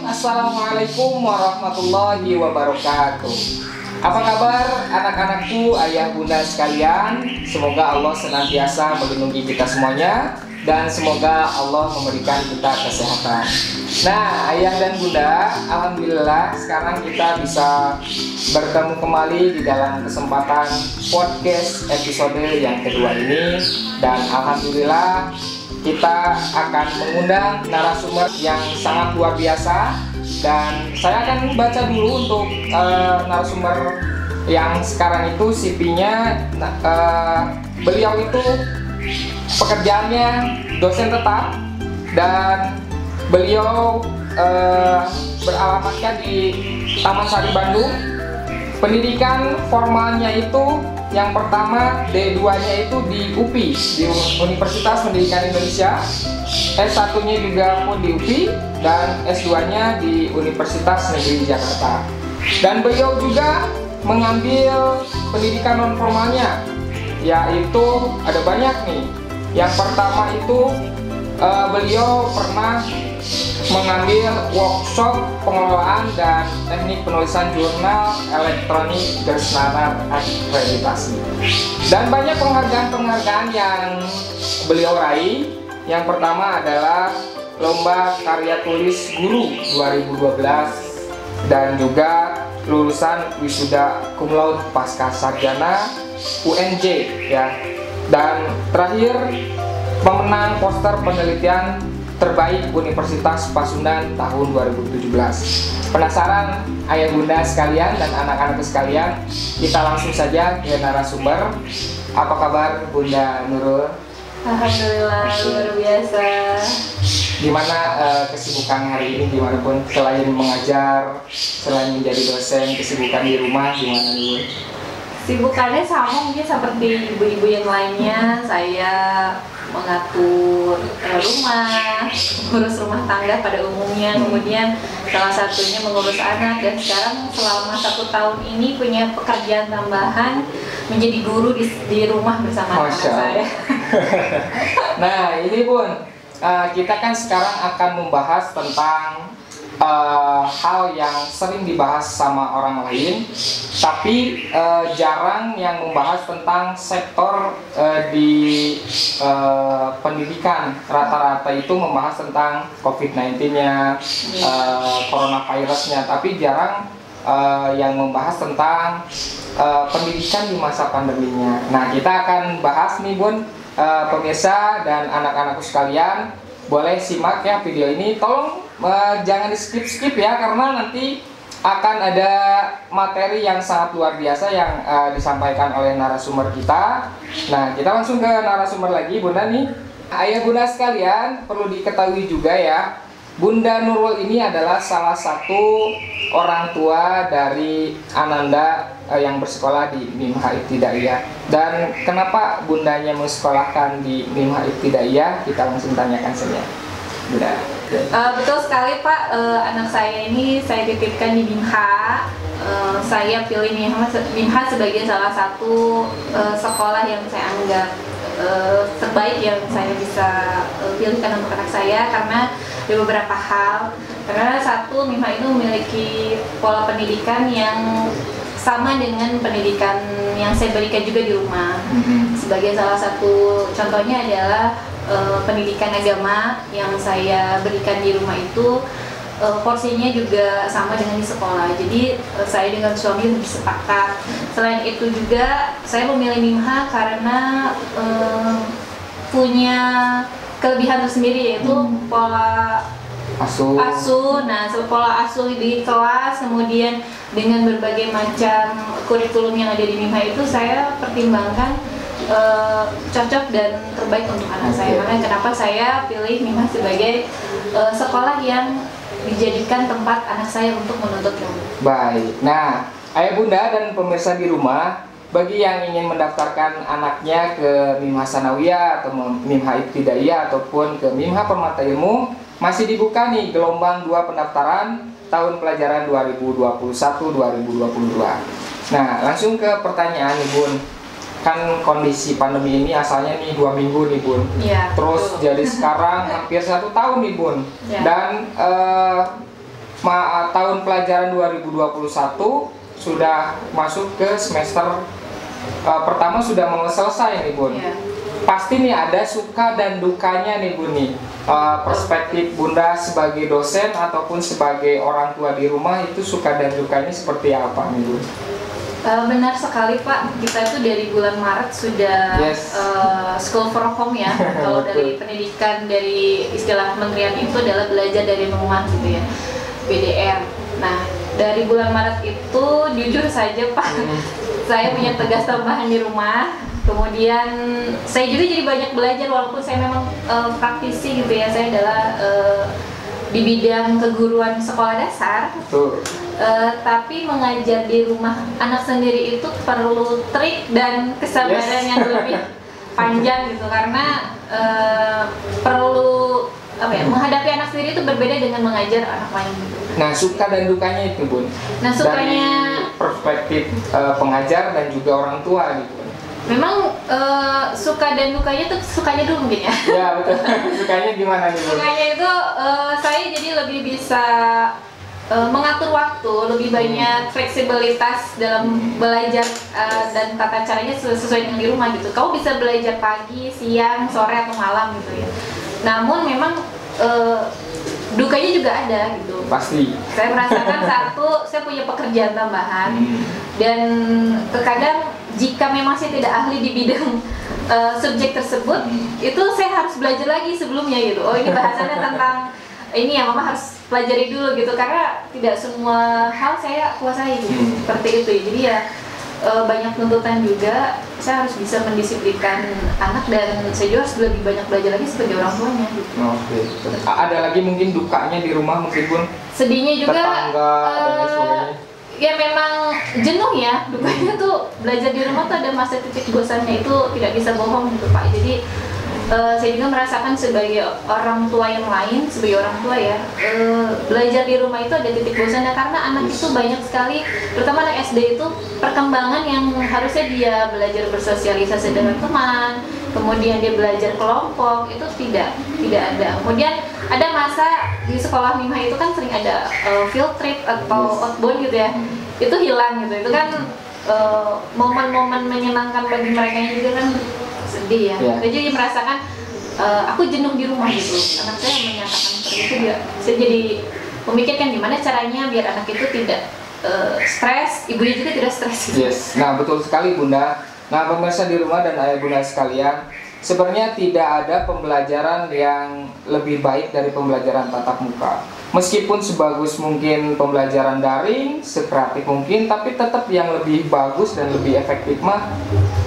Assalamualaikum warahmatullahi wabarakatuh. Apa kabar anak-anakku, ayah bunda sekalian? Semoga Allah senantiasa melindungi kita semuanya dan semoga Allah memberikan kita kesehatan. Nah, ayah dan bunda, alhamdulillah sekarang kita bisa bertemu kembali di dalam kesempatan podcast episode yang kedua ini. Dan alhamdulillah kita akan mengundang narasumber yang sangat luar biasa. Dan saya akan baca dulu untuk narasumber yang sekarang itu CV-nya. Beliau itu pekerjaannya dosen tetap dan beliau beralamatkan di Taman Sari, Bandung. Pendidikan formalnya itu yang pertama D2-nya itu di UPI, di Universitas Pendidikan Indonesia. S1-nya juga pun di UPI dan S2-nya di Universitas Negeri Jakarta. Dan beliau juga mengambil pendidikan non formalnya, yaitu ada banyak nih. Yang pertama itu beliau pernah mengambil workshop pengelolaan dan teknik penulisan jurnal elektronik berstandar akreditasi. Dan banyak penghargaan-penghargaan yang beliau raih. Yang pertama adalah Lomba Karya Tulis Guru 2012 dan juga lulusan wisuda cum laude pasca sarjana UNJ ya. Dan terakhir pemenang poster penelitian terbaik Universitas Pasundan tahun 2017. Penasaran ayah bunda sekalian dan anak-anak sekalian? Kita langsung saja ke narasumber. Apa kabar Bunda Nurul? Alhamdulillah luar biasa. Gimana kesibukan hari ini dimanapun, selain mengajar, selain menjadi dosen, kesibukan di rumah gimana dulu? Sibukannya sama mungkin seperti ibu-ibu yang lainnya. Saya mengatur rumah, mengurus rumah tangga pada umumnya, kemudian salah satunya mengurus anak, dan sekarang selama 1 tahun ini punya pekerjaan tambahan menjadi guru di rumah bersama anak saya. Nah ini Bun, kita kan sekarang akan membahas tentang hal yang sering dibahas sama orang lain, tapi jarang yang membahas tentang sektor di pendidikan. Rata-rata itu membahas tentang COVID-19-nya, coronavirus-nya, tapi jarang yang membahas tentang pendidikan di masa pandeminya. Nah, kita akan bahas nih Bun, pemirsa dan anak-anakku sekalian, boleh simak ya video ini. Tolong jangan di skip ya, karena nanti akan ada materi yang sangat luar biasa yang disampaikan oleh narasumber kita. Nah, kita langsung ke narasumber lagi Bunda nih. Ayah bunda sekalian, perlu diketahui juga ya, Bunda Nurul ini adalah salah satu orang tua dari Ananda yang bersekolah di Mimha Ibtidaiyah. Dan kenapa bundanya mensekolahkan di Mimha Ibtidaiyah? Kita langsung tanyakan saja, Bunda. Betul sekali Pak, anak saya ini saya titipkan di Mimha. Saya pilih Mimha sebagai salah satu sekolah yang saya anggap terbaik yang saya bisa pilihkan untuk anak saya, karena ada beberapa hal. Karena satu, Mimha itu memiliki pola pendidikan yang sama dengan pendidikan yang saya berikan juga di rumah. Sebagai salah satu contohnya adalah pendidikan agama yang saya berikan di rumah itu porsinya juga sama dengan di sekolah. Jadi saya dengan suami lebih sepakat. Selain itu juga saya memilih Mimha karena punya kelebihan tersendiri, yaitu pola asuh. Nah, pola asuh di kelas, kemudian dengan berbagai macam kurikulum yang ada di Mimha itu saya pertimbangkan cocok dan terbaik untuk anak saya. Makanya kenapa saya pilih Mimha sebagai sekolah yang dijadikan tempat anak saya untuk menuntut ilmu. Baik, nah ayah bunda dan pemirsa di rumah, bagi yang ingin mendaftarkan anaknya ke Mimha Sanawiyah atau Mimha Ibtidaiyah ataupun ke Mimha Permata Ilmu, masih dibuka nih gelombang 2 pendaftaran tahun pelajaran 2021-2022. Nah, langsung ke pertanyaan nih Bun. Kan kondisi pandemi ini asalnya nih 2 minggu nih Bun. Ya, terus betul. jadi sekarang hampir 1 tahun nih Bun. Ya. Dan tahun pelajaran 2021 sudah masuk ke semester pertama, sudah mau selesai nih Bun. Iya. Pasti nih ada suka dan dukanya nih Bun nih. Perspektif Bunda sebagai dosen ataupun sebagai orang tua di rumah itu suka dan dukanya seperti apa nih Bun? Benar sekali Pak, kita itu dari bulan Maret sudah school from home ya. Kalau dari pendidikan, dari istilah kementerian itu adalah belajar dari rumah gitu ya, BDR. Nah, dari bulan Maret itu jujur saja Pak, saya punya tugas tambahan di rumah. Kemudian saya juga jadi banyak belajar walaupun saya memang praktisi gitu ya. Saya adalah di bidang keguruan sekolah dasar. Tapi mengajar di rumah anak sendiri itu perlu trik dan kesabaran yang lebih panjang gitu, karena perlu menghadapi anak sendiri itu berbeda dengan mengajar anak lain gitu. Nah, suka dan dukanya itu Bun. Nah, sukanya dari perspektif pengajar dan juga orang tua gitu. Memang suka dan dukanya tuh, sukanya dulu mungkin ya. Ya betul. Sukanya gimana nih Bun? Sukanya itu saya jadi lebih bisa mengatur waktu, lebih banyak fleksibilitas dalam belajar dan tata caranya sesuai dengan di rumah gitu. Kamu bisa belajar pagi, siang, sore atau malam gitu ya. Namun memang dukanya juga ada gitu. Pasti. Saya merasakan satu, saya punya pekerjaan tambahan dan terkadang jika memang saya tidak ahli di bidang subjek tersebut, itu saya harus belajar lagi sebelumnya gitu. Oh, ini bahasannya tentang ini ya, mama harus pelajari dulu gitu, karena tidak semua hal saya kuasai gitu. Seperti itu ya. Jadi ya banyak tuntutan juga. Saya harus bisa mendisiplinkan anak dan saya juga harus lebih banyak belajar lagi sebagai orang tuanya gitu. Oke. Ada lagi mungkin dukanya di rumah mungkin Bun? Sedihnya juga tetangga dan lain sebagainya. Ya memang jenuh ya. Dukanya tuh belajar di rumah tuh ada masa titik bosannya, itu tidak bisa bohong gitu Pak. Jadi saya juga merasakan sebagai orang tua yang lain, sebagai orang tua ya, belajar di rumah itu ada titik bosannya karena anak itu banyak sekali, terutama anak SD itu perkembangan yang harusnya dia belajar bersosialisasi dengan teman, kemudian dia belajar kelompok, itu tidak ada. Kemudian ada masa di sekolah Mimha itu kan sering ada field trip atau outbound gitu ya, itu hilang gitu. Itu kan momen-momen menyenangkan bagi mereka yang juga kan sedih ya. Saya jadi merasakan aku jenuh di rumah gitu. Anak saya menyatakan seperti itu, saya jadi memikirkan gimana caranya biar anak itu tidak stres, ibunya juga tidak stres gitu. Nah betul sekali Bunda. Nah pemirsa di rumah dan ayah bunda sekalian, sebenarnya tidak ada pembelajaran yang lebih baik dari pembelajaran tatap muka. Meskipun sebagus mungkin pembelajaran daring, sekreatif mungkin, tapi tetap yang lebih bagus dan lebih efektif mah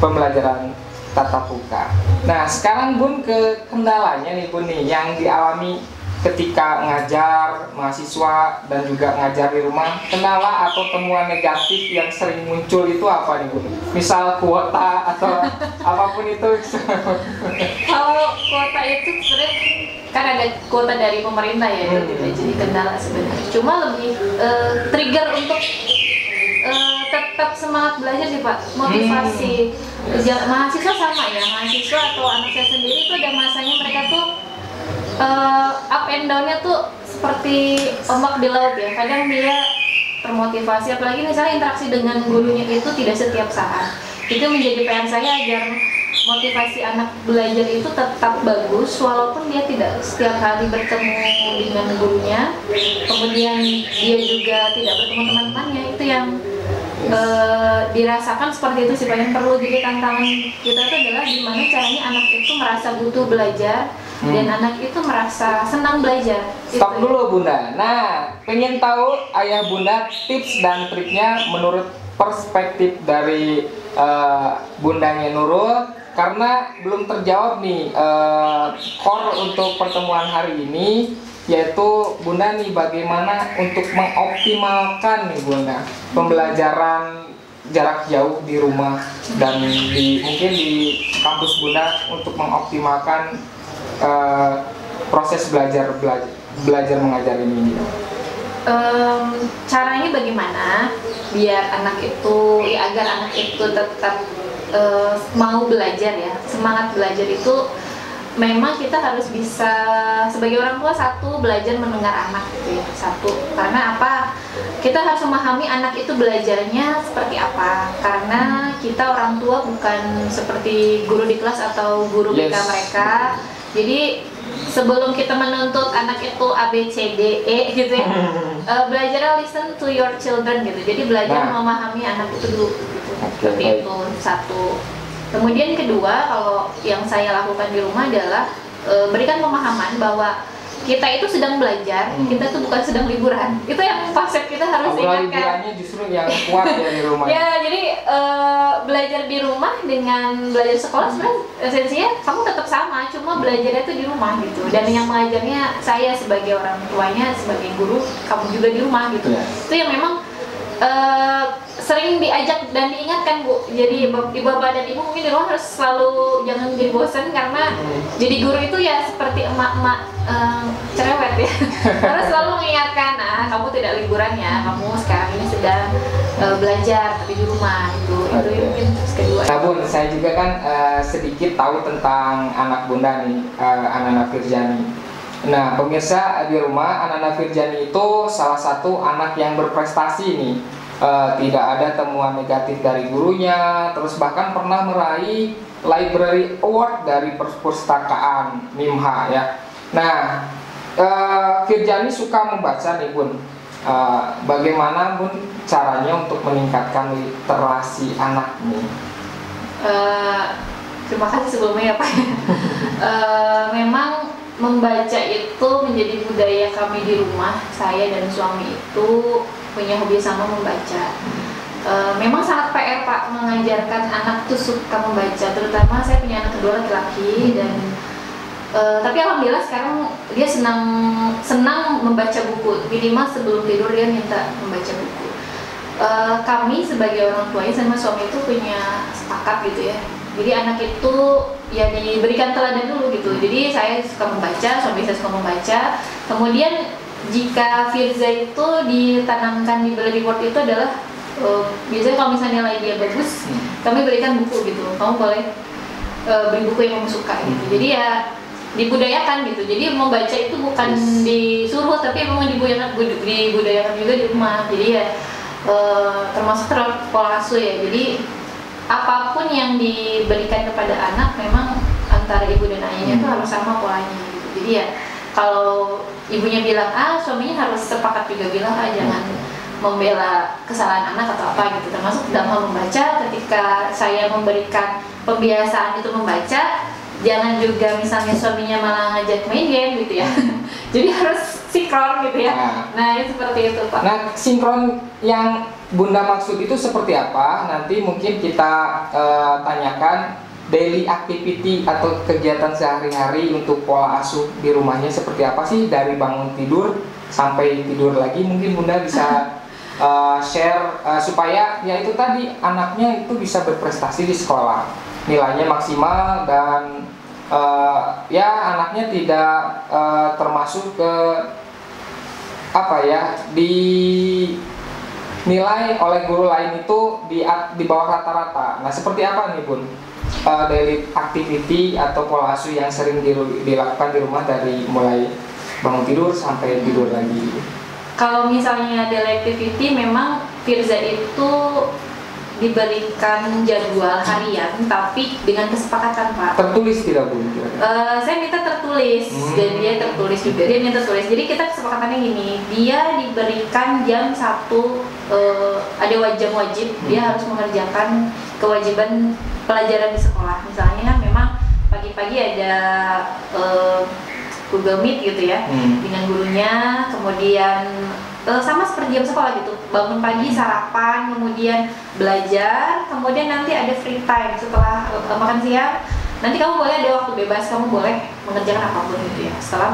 pembelajaran tatap muka. Nah sekarang Bun ke kendalanya nih Bun nih yang dialami ketika ngajar mahasiswa dan juga ngajar di rumah. Kendala atau temuan negatif yang sering muncul itu apa nih Bun? Misal kuota atau apapun itu. Kalau kuota itu sebenarnya kan ada kuota dari pemerintah ya, itu tidak jadi kendala sebenarnya. Cuma lebih trigger untuk tetap semangat belajar sih Pak, motivasi. Mahasiswa sama ya, mahasiswa atau anak saya sendiri tuh ada masanya mereka tuh up and down-nya tuh seperti ombak di laut ya. Kadang dia termotivasi, apalagi misalnya interaksi dengan gurunya itu tidak setiap saat. Itu menjadi PR saya agar motivasi anak belajar itu tetap bagus walaupun dia tidak setiap hari bertemu dengan gurunya. Kemudian dia juga tidak bertemu teman-temannya, itu yang dirasakan seperti itu sih Pak. Yang perlu jadi tantangan kita itu adalah gimana caranya anak itu merasa butuh belajar dan anak itu merasa senang belajar. Stop dulu Bunda. Nah, pengen tahu ayah bunda tips dan triknya menurut perspektif dari bundanya Nurul, karena belum terjawab nih core untuk pertemuan hari ini, yaitu Bunda nih bagaimana untuk mengoptimalkan nih Bunda pembelajaran jarak jauh di rumah dan mungkin di kampus Bunda untuk mengoptimalkan proses belajar mengajar ini. Caranya bagaimana biar anak itu agar anak itu tetap mau belajar ya, semangat belajar itu memang kita harus bisa sebagai orang tua, satu, belajar mendengar anak gitu ya, satu, karena apa, kita harus memahami anak itu belajarnya seperti apa, karena kita orang tua bukan seperti guru di kelas atau guru BK mereka. Jadi sebelum kita menuntut anak itu A B C D E gitu ya, belajar listen to your children gitu, jadi belajar memahami anak itu dulu gitu. Seperti itu, satu. Kemudian kedua, kalau yang saya lakukan di rumah adalah berikan pemahaman bahwa kita itu sedang belajar, kita tuh bukan sedang liburan. Itu yang konsep kita harus ingatkan. Liburannya justru yang kuat ya di rumah. Ya, jadi belajar di rumah dengan belajar sekolah sebenarnya esensinya kamu tetap sama, cuma belajarnya itu di rumah gitu. Dan yang mengajarnya saya sebagai orang tuanya, sebagai guru, kamu juga di rumah gitu. Itu yang memang sering diajak dan diingatkan Bu. Jadi bapak dan ibu mungkin di rumah harus selalu jangan jadi bosan, karena jadi guru itu ya seperti emak-emak cerewet ya. Harus selalu mengingatkan, kamu tidak liburan ya, kamu sekarang ini sedang belajar tapi di rumah itu mungkin kedua. Nah Bun, saya juga kan sedikit tahu tentang anak Bunda nih, Ananda Firjani. Nah pemirsa di rumah, Ananda Firjani itu salah satu anak yang berprestasi nih. Tidak ada temuan negatif dari gurunya, terus bahkan pernah meraih Library Award dari perpustakaan MIMHA ya. Nah, Firjani suka membaca nih Bun. Bagaimana Bun caranya untuk meningkatkan literasi anak nih? Terima kasih sebelumnya ya Pak. Memang membaca itu menjadi budaya kami di rumah. Saya dan suami itu punya hobi sama membaca. Memang sangat PR Pak mengajarkan anak tuh suka membaca, terutama saya punya anak kedua laki-laki dan tapi alhamdulillah sekarang dia senang membaca buku. Minimal sebelum tidur dia minta membaca buku. Kami sebagai orang tuanya sama suami itu punya sepakat gitu ya. Jadi anak itu ya diberikan teladan dulu gitu. Jadi saya suka membaca, suami saya suka membaca. Kemudian jika Firza itu ditanamkan di Bela Reward itu adalah biasanya kalau misalnya nilai dia bagus, kami berikan buku gitu. Kamu boleh beli buku yang kamu suka gitu. Jadi ya dibudayakan gitu. Jadi membaca itu bukan disuruh, tapi memang dibudayakan juga di rumah. Jadi ya termasuk pola asuh ya. Jadi apapun yang diberikan kepada anak memang antara ibu dan ayahnya itu harus sama polanya gitu. Jadi ya kalau ibunya bilang suaminya harus sepakat juga bilang jangan membela kesalahan anak atau apa gitu. Termasuk dalam hal membaca, ketika saya memberikan pembiasaan itu membaca, jangan juga misalnya suaminya malah ngajak main game gitu ya. Jadi harus sinkron gitu ya. Nah itu seperti itu Pak. Nah sinkron yang Bunda maksud itu seperti apa? Nanti mungkin kita tanyakan daily activity atau kegiatan sehari-hari untuk pola asuh di rumahnya seperti apa sih, dari bangun tidur sampai tidur lagi. Mungkin Bunda bisa share supaya ya itu tadi anaknya itu bisa berprestasi di sekolah, nilainya maksimal dan ya anaknya tidak termasuk ke apa ya dinilai oleh guru lain itu di bawah rata-rata. Nah seperti apa nih Bun daily activity atau pola asuh yang sering dilakukan di rumah dari mulai bangun tidur sampai tidur lagi? Kalau misalnya daily activity, memang Firza itu diberikan jadwal harian tapi dengan kesepakatan Pak. Tertulis tidak Bu? Saya minta tertulis dan dia tertulis juga. Dia minta tertulis. Jadi kita kesepakatannya gini, dia diberikan jam 1 ada jam wajib, dia harus mengerjakan kewajiban pelajaran di sekolah. Misalnya memang pagi-pagi ada Google Meet gitu ya dengan gurunya, kemudian sama seperti jam sekolah gitu, bangun pagi, sarapan, kemudian belajar, kemudian nanti ada free time setelah makan siang. Nanti kamu boleh ada waktu bebas, kamu boleh mengerjakan apapun gitu ya. Setelah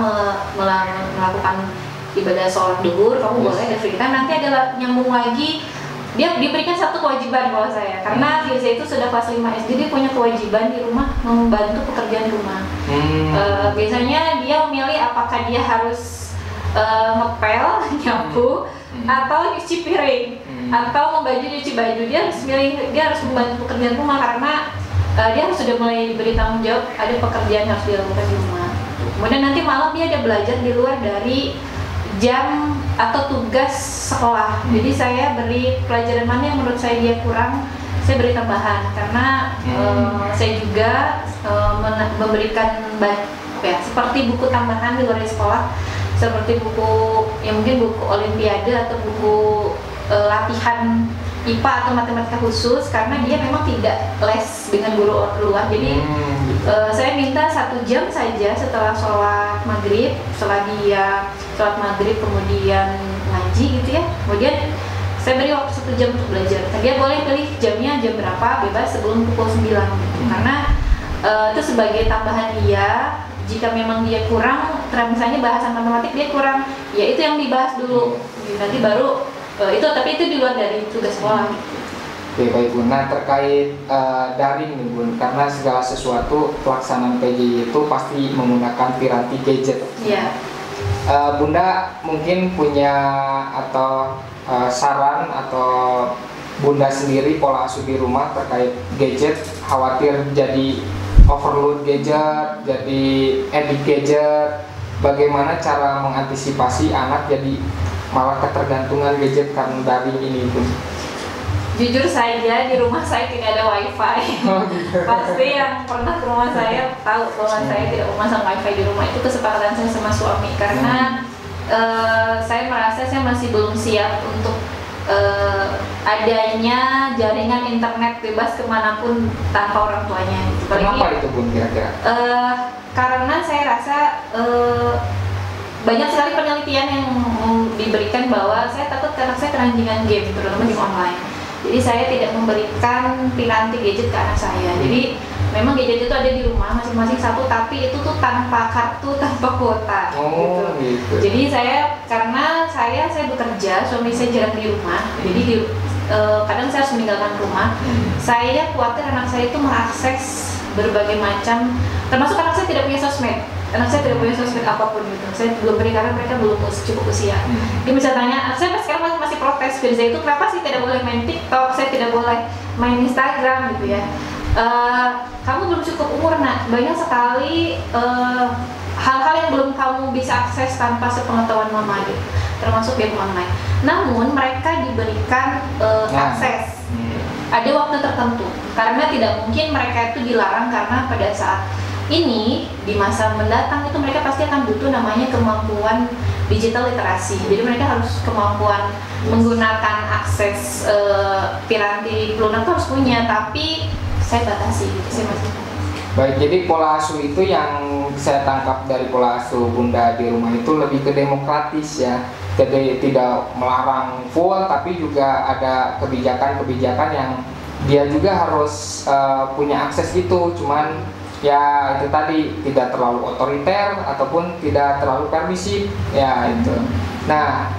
melakukan ibadah sholat duhur, kamu boleh ada free time. Nanti ada nyambung lagi, dia diberikan satu kewajiban kalau saya, karena Firza itu sudah kelas 5 SD, dia punya kewajiban di rumah membantu pekerjaan rumah. Biasanya dia memilih apakah dia harus ngepel, nyapu, atau nyuci piring, atau membaju nyuci baju. Dia harus milih, dia harus membantu pekerjaan rumah karena dia harus sudah mulai diberi tanggung jawab, ada pekerjaan yang harus dilakukan di rumah. Kemudian nanti malam dia ada belajar di luar dari jam atau tugas sekolah. Jadi saya beri pelajaran mana yang menurut saya dia kurang, saya beri tambahan karena saya juga memberikan seperti buku tambahan di luar sekolah, seperti buku yang mungkin buku olimpiade atau buku latihan IPA atau matematika khusus, karena dia memang tidak les dengan guru luar. Jadi saya minta 1 jam saja setelah sholat maghrib, setelah dia sholat maghrib kemudian ngaji gitu ya, kemudian saya beri waktu 1 jam untuk belajar. Dia boleh pilih jamnya jam berapa, bebas sebelum pukul 9 gitu. Karena itu sebagai tambahan dia. Jika memang dia kurang, misalnya bahasan matematik dia kurang, ya itu yang dibahas dulu. Nanti baru tapi itu di luar dari tugas sekolah. Oke, baik Bun. Nah, terkait daring nih Bun, karena segala sesuatu pelaksanaan PJJ itu pasti menggunakan piranti gadget. Iya. Bunda mungkin punya atau saran atau Bunda sendiri pola asuh di rumah terkait gadget, khawatir jadi overload gadget, jadi addict gadget, bagaimana cara mengantisipasi anak jadi malah ketergantungan gadget karena daring ini Bun? Jujur saja di rumah saya tidak ada wifi. Pasti yang pernah ke rumah saya tahu bahwa saya tidak memasang wifi di rumah. Itu kesepakatan saya sama suami karena saya merasa saya masih belum siap untuk adanya jaringan internet bebas kemanapun tanpa orang tuanya. Kenapa itu Bun kira-kira? Karena saya rasa banyak sekali penelitian yang diberikan bahwa saya takut karena saya keranjingan game, terutama game online. Jadi saya tidak memberikan piranti gadget ke anak saya. Jadi memang gadget itu ada di rumah masing-masing satu, tapi itu tuh tanpa kartu, tanpa kuota. Gitu. Jadi karena saya bekerja, suami saya jarang di rumah. Jadi kadang saya harus meninggalkan rumah. Saya khawatir anak saya itu mengakses berbagai macam, termasuk anak saya tidak punya sosmed. Anak saya tidak punya sosmed apapun gitu. Saya belum beri karena mereka belum cukup usia. Dia bisa tanya, saya sekarang masih protes Firza itu kenapa sih tidak boleh main TikTok, saya tidak boleh main Instagram gitu ya. Kamu belum cukup umur nak, banyak sekali hal-hal yang belum kamu bisa akses tanpa sepengetahuan mama gitu, termasuk game online. Namun mereka diberikan akses. Ada waktu tertentu, karena tidak mungkin mereka itu dilarang karena pada saat ini di masa mendatang itu mereka pasti akan butuh namanya kemampuan digital literasi. Jadi mereka harus kemampuan menggunakan akses piranti lunak itu harus punya, tapi saya batasi gitu sih Mas. Baik, jadi pola asuh itu yang saya tangkap dari pola asuh Bunda di rumah itu lebih ke demokratis ya. Jadi tidak melarang full, tapi juga ada kebijakan-kebijakan yang dia juga harus punya akses itu. Cuman ya itu tadi tidak terlalu otoriter ataupun tidak terlalu permisif ya itu. Nah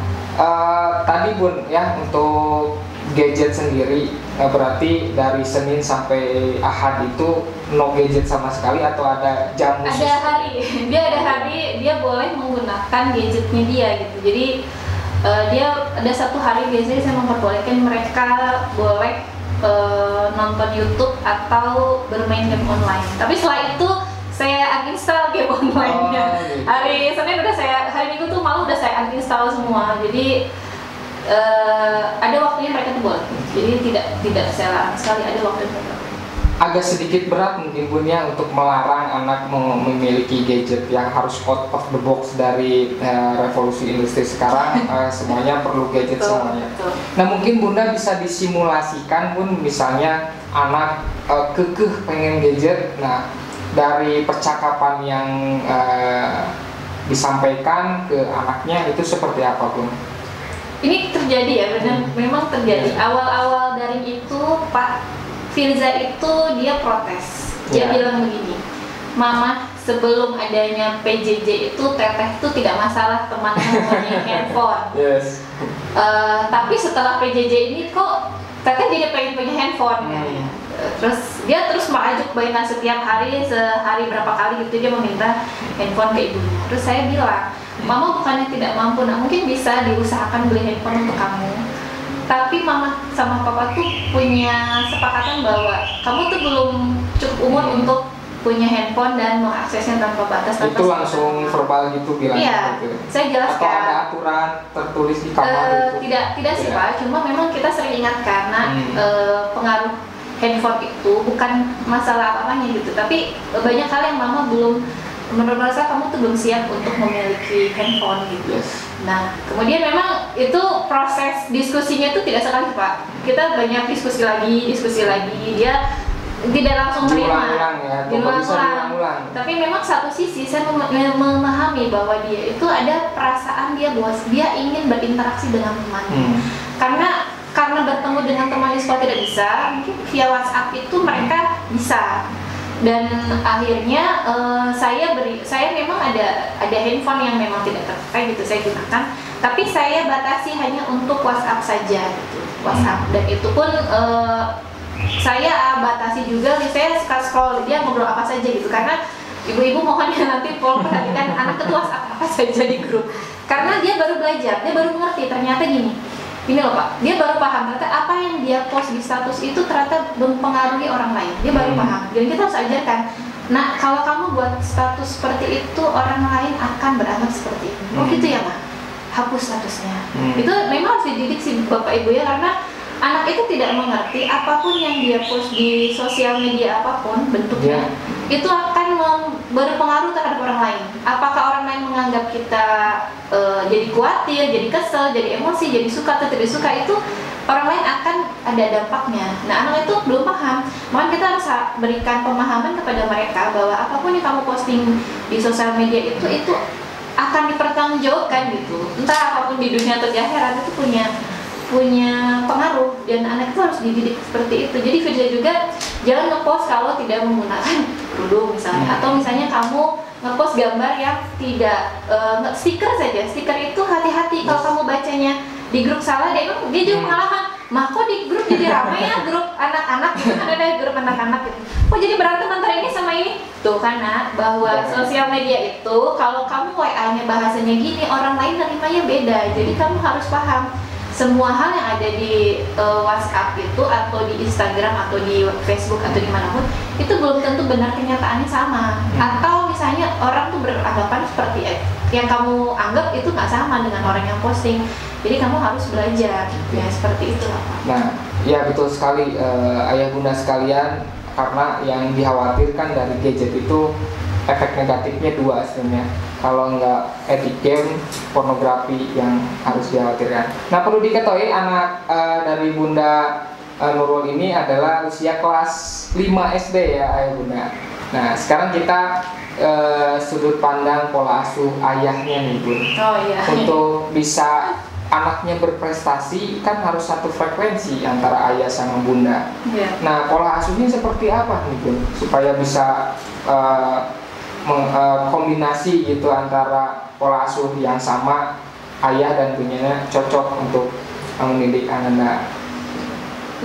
tadi Bun ya untuk gadget sendiri berarti dari Senin sampai Ahad itu no gadget sama sekali atau ada jam khusus? Ada hari dia boleh menggunakan gadgetnya dia gitu. Jadi dia ada satu hari biasanya saya memperbolehkan mereka boleh nonton YouTube atau bermain game online. Tapi setelah itu saya uninstall game online-nya. Gitu. Hari Senin hari Minggu tuh malu udah saya uninstall semua. Jadi ada waktunya mereka tuh boleh. Jadi tidak saya larang sekali, ada waktu mereka. Agak sedikit berat mungkin Bun ya untuk melarang anak memiliki gadget yang harus out of the box dari revolusi industri sekarang. Semuanya perlu gadget semuanya. Nah mungkin Bunda bisa disimulasikan Bun, misalnya anak kekeh pengen gadget. Nah dari percakapan yang disampaikan ke anaknya itu seperti apa Bun? Ini terjadi ya, benar memang terjadi. Awal-awal dari itu Pak Firza itu dia protes. Dia bilang begini, Mama sebelum adanya PJJ itu teteh itu tidak masalah teman punya handphone. Yes. Tapi setelah PJJ ini kok teteh jadi pengen punya handphone kan ya. Terus dia terus merajuk Baina setiap hari, sehari berapa kali gitu dia meminta handphone ke ibunya. Terus saya bilang, Mama bukannya tidak mampu, nah mungkin bisa diusahakan beli handphone untuk kamu. Tapi Mama sama Papa tuh punya sepakatan bahwa kamu tuh belum cukup umur untuk punya handphone dan mengaksesnya tanpa batas. Itu langsung verbal gitu bilangnya? Iya, gitu. saya jelaskan. Atau ada aturan tertulis di kamar gitu? Tidak sih Pak, cuma memang kita sering ingatkan karena pengaruh handphone itu bukan masalah apa-apanya gitu, tapi banyak hal yang mama belum, menurut saya kamu tuh belum siap untuk memiliki handphone gitu. Yes. Nah, kemudian memang itu proses diskusinya itu tidak sekali Pak. Kita banyak diskusi lagi, dia tidak langsung terima. Diulang-ulang. Tapi memang satu sisi saya memahami bahwa dia itu ada perasaan dia bahwa dia ingin berinteraksi dengan temannya. Karena bertemu dengan teman di sekolah tidak bisa, mungkin via WhatsApp itu mereka bisa. Dan akhirnya saya memang ada handphone yang memang tidak terpakai gitu saya gunakan, tapi saya batasi hanya untuk WhatsApp saja gitu, WhatsApp. Dan itu pun saya batasi juga, saya suka scroll dia ngobrol apa saja gitu, karena ibu-ibu mohon ya nanti perhatikan anak itu WhatsApp apa saja di grup, karena dia baru belajar, dia baru mengerti ternyata gini loh Pak, dia baru paham ternyata apa yang dia post di status itu ternyata mempengaruhi orang lain, dia baru paham. Dan kita harus ajarkan, nah kalau kamu buat status seperti itu orang lain akan beranggap seperti itu. Oh gitu ya Pak, hapus statusnya. Itu memang harus dididik sih Bapak Ibu ya, karena anak itu tidak mengerti apapun yang dia post di sosial media apapun bentuknya, itu akan berpengaruh terhadap orang lain. Apakah orang lain menganggap kita jadi khawatir, jadi kesel, jadi emosi, jadi suka atau tidak suka, itu orang lain akan ada dampaknya. Nah anak itu belum paham, makanya kita harus berikan pemahaman kepada mereka bahwa apapun yang kamu posting di sosial media itu akan dipertanggungjawabkan gitu. Entah apapun di dunia atau di akhirat itu punya pengaruh, dan anak itu harus dididik seperti itu. Jadi Firza juga jangan ngepost kalau tidak menggunakan kerudung misalnya, atau misalnya kamu ngepost gambar yang tidak stiker saja. Stiker itu hati-hati kalau kamu bacanya di grup salah, dia juga pengalaman. Mah kok di grup jadi ramai ya, grup anak-anak gitu kan, ada grup anak-anak gitu. Kok jadi berantem antara ini sama ini? Tuh karena bahwa sosial media itu kalau kamu WA-nya bahasanya gini, orang lain nerimanya beda. Jadi kamu harus paham semua hal yang ada di WhatsApp itu atau di Instagram atau di Facebook atau dimanapun itu belum tentu benar kenyataannya sama. Atau misalnya orang tuh beranggapan seperti yang kamu anggap itu nggak sama dengan orang yang posting. Jadi kamu harus belajar ya seperti itu Pak. Nah, ya betul sekali ayah bunda sekalian, karena yang dikhawatirkan dari gadget itu efek negatifnya dua sebenarnya. Kalau nggak edik game, pornografi yang harus dikhawatirkan. Nah perlu diketahui anak dari Bunda Nurul ini adalah usia kelas 5 SD ya ayah bunda. Nah sekarang kita sudut pandang pola asuh ayahnya nih bun. Oh iya. Untuk bisa anaknya berprestasi kan harus satu frekuensi antara ayah sama bunda. Yeah. Nah pola asuhnya seperti apa nih bun supaya bisa kombinasi gitu antara pola asuh yang sama ayah dan bundanya cocok untuk mendidik anak.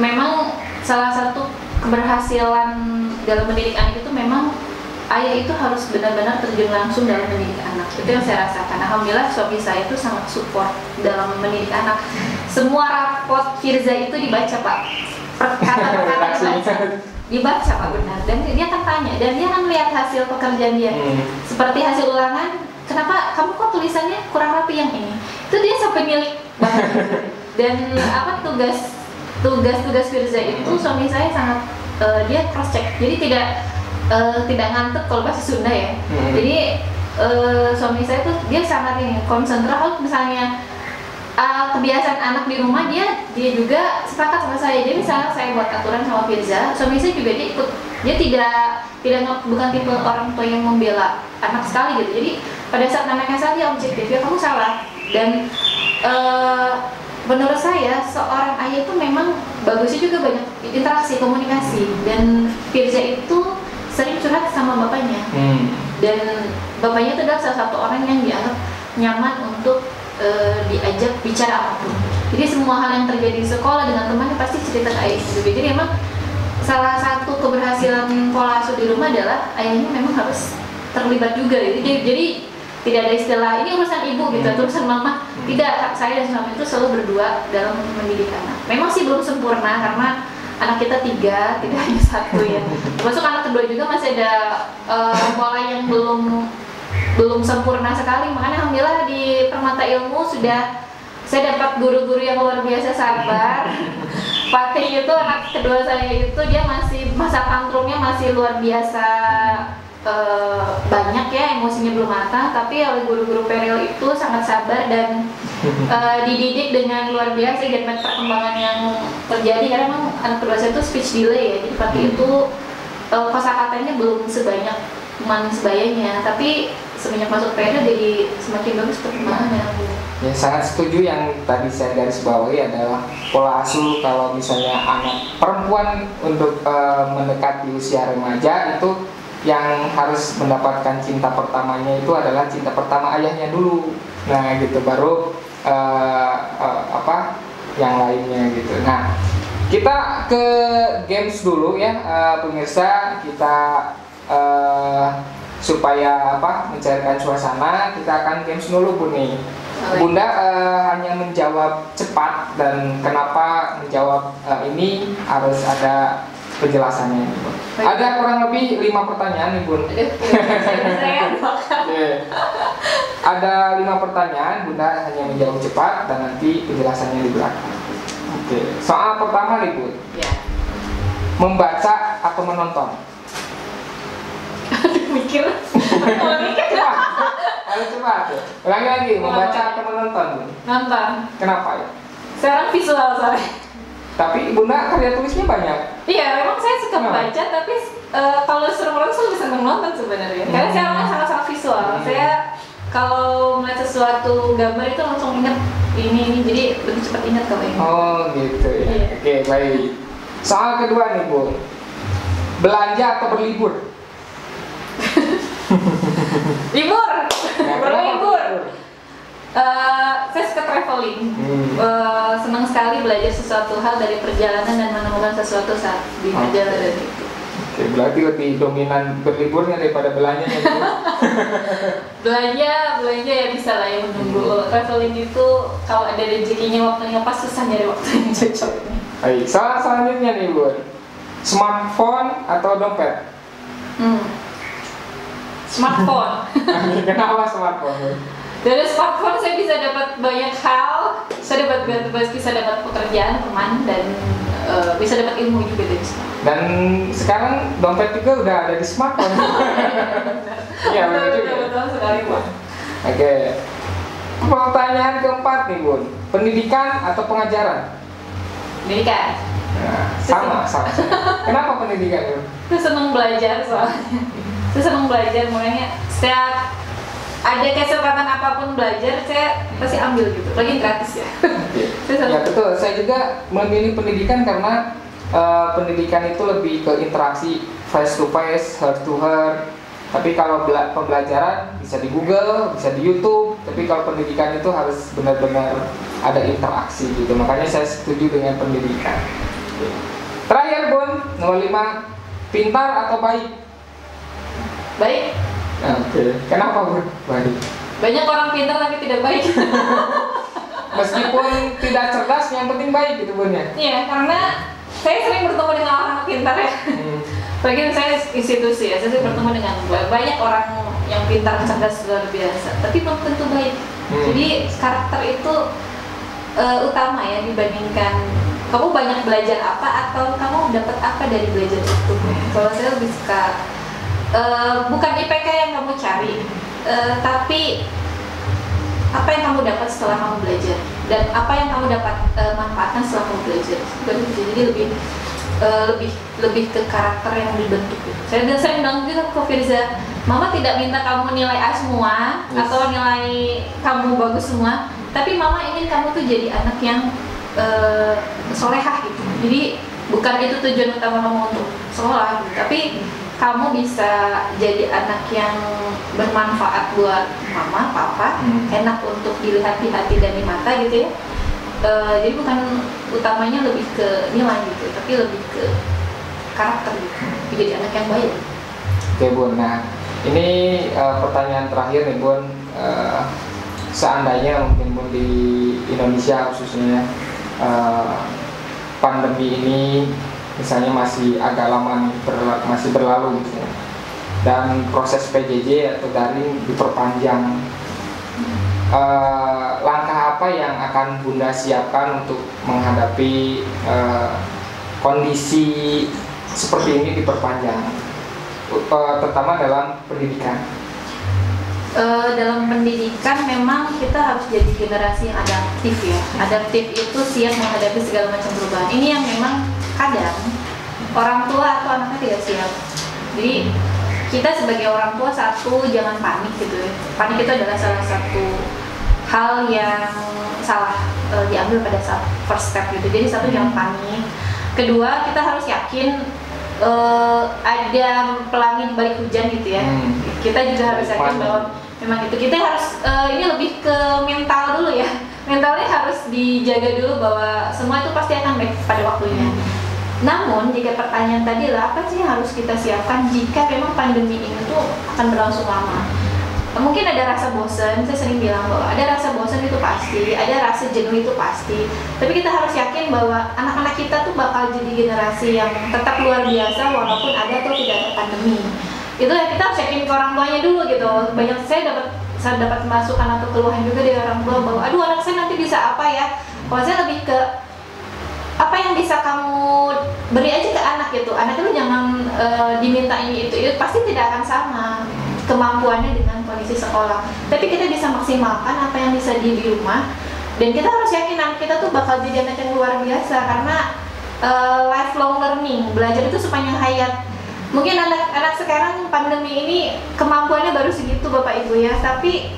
Memang salah satu keberhasilan dalam mendidik anak itu memang ayah itu harus benar-benar terjun langsung dalam mendidik anak. Itu yang saya rasakan. Alhamdulillah suami saya itu sangat support dalam mendidik anak. Semua rapot Firza itu dibaca Pak. Kata dibaca Pak benar, dan dia akan tanya dan dia akan melihat hasil pekerjaan dia. Seperti hasil ulangan, kenapa kamu kok tulisannya kurang rapi yang ini? Itu dia sampai milik banget. Dan apa tugas Firza itu suami saya sangat dia cross check. Jadi tidak ngantuk kalau bahasa Sunda ya. Jadi suami saya tuh dia sangat konsentrasi. Kalau misalnya kebiasaan anak di rumah dia juga sepakat sama saya. Jadi misalnya saya buat aturan sama Firza, suami saya juga dia ikut. Dia bukan tipe orang tua yang membela anak sekali gitu. Jadi pada saat anaknya salah dia objektif, ya kamu salah. Dan menurut saya seorang ayah itu memang bagusnya juga banyak interaksi, komunikasi. Dan Firza itu sering curhat sama bapaknya. Dan bapaknya itu adalah salah satu orang yang dianggap nyaman untuk diajak bicara apapun. Jadi semua hal yang terjadi di sekolah dengan temannya pasti cerita ke ayahnya juga. Jadi emang salah satu keberhasilan pola asuh di rumah adalah ayahnya memang harus terlibat juga. Jadi tidak ada istilah ini urusan ibu gitu, urusan mama. Tidak, saya dan suami itu selalu berdua dalam mendidik anak. Memang sih belum sempurna karena anak kita tiga, tidak hanya satu ya. Termasuk anak kedua juga masih ada pola yang belum sempurna sekali. Makanya alhamdulillah di Permata Ilmu saya dapat guru-guru yang luar biasa sabar. Fatih itu anak kedua saya itu dia masih masa tantrumnya masih luar biasa banyak ya, emosinya belum matang, tapi oleh guru-guru Peril itu sangat sabar dan dididik dengan luar biasa dengan perkembangan yang terjadi. Karena memang anak kedua saya itu speech delay ya, jadi Fatih itu kosakatanya belum sebanyak teman sebayanya, tapi semenjak masuk Peril jadi semakin bagus perkembangannya. Ya, sangat setuju yang tadi saya garis bawahi adalah pola asuh. Kalau misalnya anak perempuan untuk mendekati usia remaja itu yang harus mendapatkan cinta pertamanya itu adalah cinta pertama ayahnya dulu. Nah gitu, baru yang lainnya gitu. Nah kita ke games dulu ya, pemirsa. Kita supaya mencairkan suasana, kita akan games dulu Bu nih. Bunda hanya menjawab cepat, dan kenapa menjawab ini harus ada penjelasannya. Ada kurang lebih 5 pertanyaan nih Bun. Ada 5 pertanyaan, Bunda hanya menjawab cepat dan nanti penjelasannya di belakang. Oke. Soal pertama nih Bun. Ya. Membaca atau menonton? Mikir. Harus cepat. Ulangi lagi, membaca atau menonton Bun? Nonton. Kenapa ya? Sekarang visual soalnya. Tapi Bunda karya tulisnya banyak. Iya, memang saya suka membaca, tapi kalau suruh nonton saya lebih senang nonton sebenarnya. Karena saya orangnya sangat-sangat visual. Saya kalau melihat sesuatu gambar itu langsung ingat ini, jadi lebih cepat ingat kalau ini. Oh gitu ya. Iya. Oke, baik. Soal kedua nih Bu, belanja atau berlibur? Libur, Ya, berlibur. Saya suka traveling, senang sekali belajar sesuatu hal dari perjalanan dan menemukan sesuatu saat di perjalanan itu. Oke, berarti lebih dominan berliburnya daripada belanjanya. belanja ya bisa lah ya menunggu. Traveling itu kalau ada rezekinya waktunya pas, susah nyari waktu yang cocok. Baik, soal selanjutnya nih Bu, smartphone atau dompet? Smartphone. Kenapa smartphone? Dari smartphone saya bisa dapat banyak hal, bisa dapat pekerjaan, teman, dan bisa dapat ilmu juga dari smartphone. Dan sekarang dompet juga udah ada di smartphone. Iya benar juga. Betul sekali Pak. Oke. Pertanyaan keempat nih Bun, pendidikan atau pengajaran? Pendidikan. Nah, sama. Kenapa pendidikan Bun? Saya senang belajar soalnya. Saya senang belajar, makanya setiap ada kesempatan apapun belajar, saya pasti ambil gitu. Lagi gratis ya. Ya betul. Saya juga memilih pendidikan karena pendidikan itu lebih ke interaksi face to face, heart to heart. Tapi kalau pembelajaran bisa di Google, bisa di YouTube. Tapi kalau pendidikan itu harus benar-benar ada interaksi gitu. Makanya saya setuju dengan pendidikan. Terakhir Bun, nomor 5, pintar atau baik? Baik. Oke. Kenapa Bun? Baik. Banyak orang pintar tapi tidak baik. Meskipun tidak cerdas, yang penting baik gitu Bun ya? Iya, karena saya sering bertemu dengan orang pintar ya. Bagian saya institusi ya, saya sering bertemu dengan banyak orang yang pintar, cerdas, luar biasa, tapi belum tentu baik. Jadi karakter itu utama ya dibandingkan kamu banyak belajar apa atau kamu dapat apa dari belajar itu. Kalau saya lebih suka bukan IPK yang kamu cari, tapi apa yang kamu dapat setelah kamu belajar dan apa yang kamu dapat manfaatkan setelah kamu belajar. Jadi lebih ke karakter yang dibentuk. Saya bilang juga ke Firza, Mama tidak minta kamu nilai A semua atau nilai kamu bagus semua, tapi Mama ingin kamu tuh jadi anak yang solehah gitu. Jadi bukan itu tujuan utama kamu untuk sekolah gitu, tapi kamu bisa jadi anak yang bermanfaat buat mama, papa, enak untuk dilihat di hati dan di mata gitu ya. Jadi bukan utamanya lebih ke nilai gitu, tapi lebih ke karakter gitu. Jadi anak yang baik. Oke Bun, nah ini pertanyaan terakhir nih Bun. Seandainya mungkin Bun di Indonesia khususnya pandemi ini misalnya masih agak lama masih berlalu misalnya, dan proses PJJ atau daring diperpanjang. Langkah apa yang akan Bunda siapkan untuk menghadapi kondisi seperti ini diperpanjang, terutama dalam pendidikan? Dalam pendidikan memang kita harus jadi generasi yang adaptif ya. Adaptif itu siap menghadapi segala macam perubahan. Ini yang memang kadang orang tua atau anaknya tidak siap. Jadi kita sebagai orang tua, satu, jangan panik gitu ya. Panik itu adalah salah satu hal yang salah diambil pada saat first step gitu. Jadi satu, jangan panik. Kedua, kita harus yakin ada pelangi di balik hujan gitu ya. Kita juga harus yakin bahwa memang itu, kita harus ini lebih ke mental dulu ya. Mentalnya harus dijaga dulu bahwa semua itu pasti akan baik pada waktunya. Namun jika pertanyaan tadi lah, apa sih yang harus kita siapkan jika memang pandemi ini tuh akan berlangsung lama? Mungkin ada rasa bosan, saya sering bilang bahwa ada rasa bosan itu pasti, ada rasa jenuh itu pasti. Tapi kita harus yakin bahwa anak-anak kita tuh bakal jadi generasi yang tetap luar biasa walaupun ada atau tidak ada pandemi. Itu ya, kita harus yakin ke orang tuanya dulu gitu. Banyak saya dapat masukan atau keluhan juga dari orang tua bahwa aduh, anak saya nanti bisa apa ya. Kalau saya lebih ke apa yang bisa kamu beri aja ke anak gitu. Anak itu jangan diminta ini itu pasti tidak akan sama kemampuannya dengan kondisi sekolah. Tapi kita bisa maksimalkan apa yang bisa di rumah, dan kita harus yakin anak kita tuh bakal jadi anak yang luar biasa karena lifelong learning, belajar itu sepanjang hayat. Mungkin anak-anak sekarang pandemi ini kemampuannya baru segitu Bapak Ibu ya, tapi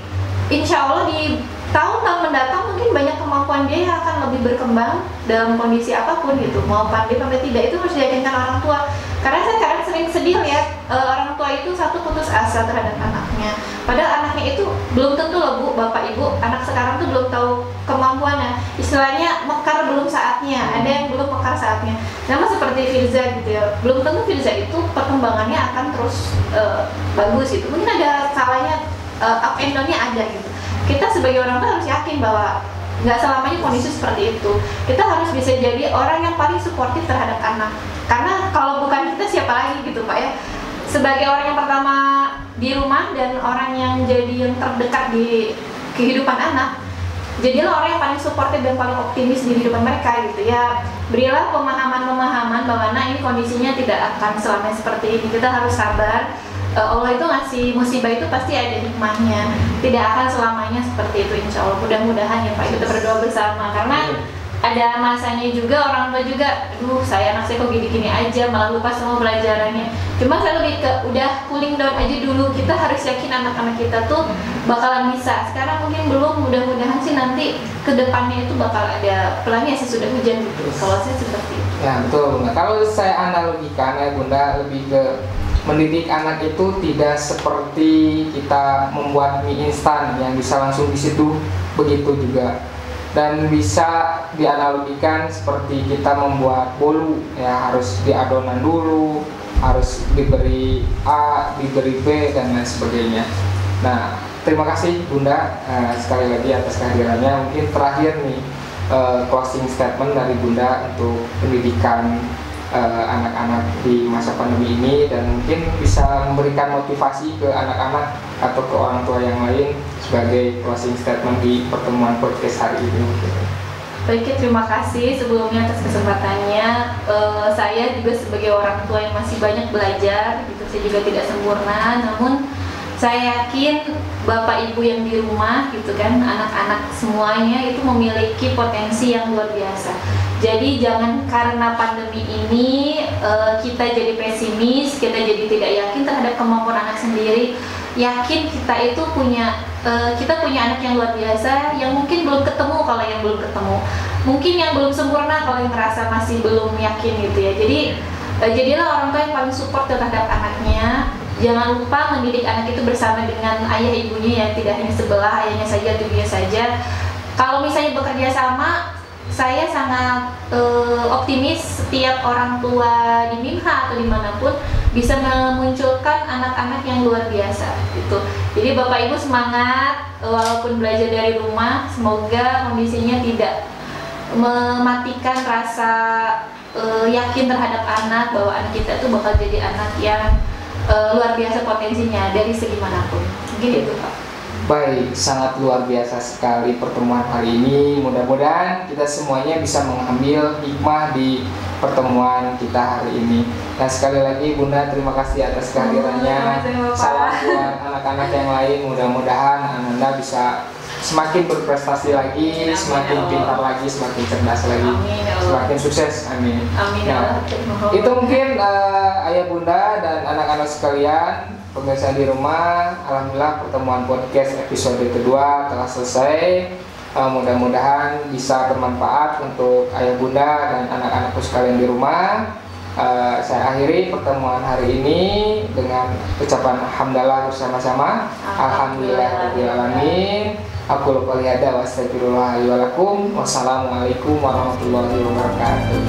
insya Allah di tahun-tahun mendatang mungkin banyak kemampuan dia yang akan lebih berkembang dalam kondisi apapun gitu, mau pandemi atau tidak. Itu harus diyakinkan orang tua, karena saya kadang sering sedih lihat orang tua itu satu putus asa terhadap anaknya, padahal anaknya itu belum tentu loh Bu, Bapak Ibu, anak sekarang tuh belum tahu kemampuannya, istilahnya mekar belum saatnya, ada yang belum mekar saatnya. Nama seperti Firza gitu ya, belum tentu Firza itu perkembangannya akan terus bagus gitu, mungkin ada salahnya, up and down-nya ada gitu. Kita sebagai orang tua harus yakin bahwa nggak selamanya kondisi seperti itu. Kita harus bisa jadi orang yang paling suportif terhadap anak, karena kalau bukan kita siapa lagi gitu Pak ya. Sebagai orang yang pertama di rumah dan orang yang jadi yang terdekat di kehidupan anak, jadilah orang yang paling suportif dan paling optimis di kehidupan mereka gitu ya. Berilah pemahaman-pemahaman bahwa nah ini kondisinya tidak akan selamanya seperti ini, kita harus sabar. Allah itu ngasih musibah itu pasti ada hikmahnya, tidak akan selamanya seperti itu insya Allah. Mudah-mudahan ya Pak, kita berdoa bersama, karena ada masanya juga orang tua juga, aduh saya anak saya kok gini-gini aja, malah lupa semua pelajarannya. Cuma saya lebih ke udah cooling down aja dulu. Kita harus yakin anak-anak kita tuh bakalan bisa. Sekarang mungkin belum, mudah-mudahan sih nanti kedepannya itu bakal ada pelangi sesudah hujan gitu. Kalau saya seperti itu. Ya betul. Nah, kalau saya analogikan ya Bunda, lebih ke mendidik anak itu tidak seperti kita membuat mie instan yang bisa langsung di situ, begitu juga. Dan bisa dianalogikan seperti kita membuat bolu ya, harus diadonan dulu, harus diberi A, diberi B dan lain sebagainya. Nah, terima kasih Bunda sekali lagi atas kehadirannya. Mungkin terakhir nih closing statement dari Bunda untuk pendidikan anak-anak di masa pandemi ini, dan mungkin bisa memberikan motivasi ke anak-anak atau ke orang tua yang lain sebagai closing statement di pertemuan podcast hari ini. Baik, terima kasih sebelumnya atas kesempatannya. Saya juga sebagai orang tua yang masih banyak belajar gitu, saya juga tidak sempurna, namun saya yakin Bapak Ibu yang di rumah gitu kan, anak-anak semuanya itu memiliki potensi yang luar biasa. Jadi jangan karena pandemi ini kita jadi pesimis, kita jadi tidak yakin terhadap kemampuan anak sendiri. Yakin kita itu punya anak yang luar biasa, yang mungkin belum ketemu kalau yang belum ketemu, mungkin yang belum sempurna kalau yang merasa masih belum yakin gitu ya. Jadi jadilah orang tua yang paling support terhadap anaknya. Jangan lupa mendidik anak itu bersama dengan ayah ibunya yang tidak hanya sebelah, ayahnya saja, ibunya saja. Kalau misalnya bekerja sama, saya sangat optimis setiap orang tua di Mimha atau dimanapun bisa memunculkan anak-anak yang luar biasa gitu. Jadi Bapak Ibu semangat, walaupun belajar dari rumah, semoga kondisinya tidak mematikan rasa yakin terhadap anak bahwa anak kita itu bakal jadi anak yang luar biasa potensinya dari segi manapun. Mungkin itu Pak. Baik, sangat luar biasa sekali pertemuan hari ini. Mudah-mudahan kita semuanya bisa mengambil hikmah di pertemuan kita hari ini. Dan sekali lagi Bunda, terima kasih atas kehadirannya. Salam buat anak-anak yang lain. Mudah-mudahan Ananda bisa semakin berprestasi lagi, semakin pintar lagi, semakin cerdas lagi, semakin sukses. Amin. Nah, itu mungkin ayah bunda dan anak-anak sekalian, pemirsa di rumah. Alhamdulillah pertemuan podcast episode kedua telah selesai. Mudah-mudahan bisa bermanfaat untuk ayah bunda dan anak-anakku sekalian di rumah. Saya akhiri pertemuan hari ini dengan ucapan hamdalah bersama-sama. Alhamdulillahirabbil alamin. Aku lupa lihada wa astagfirullah li wa lakum. Wassalamualaikum warahmatullahi wabarakatuh.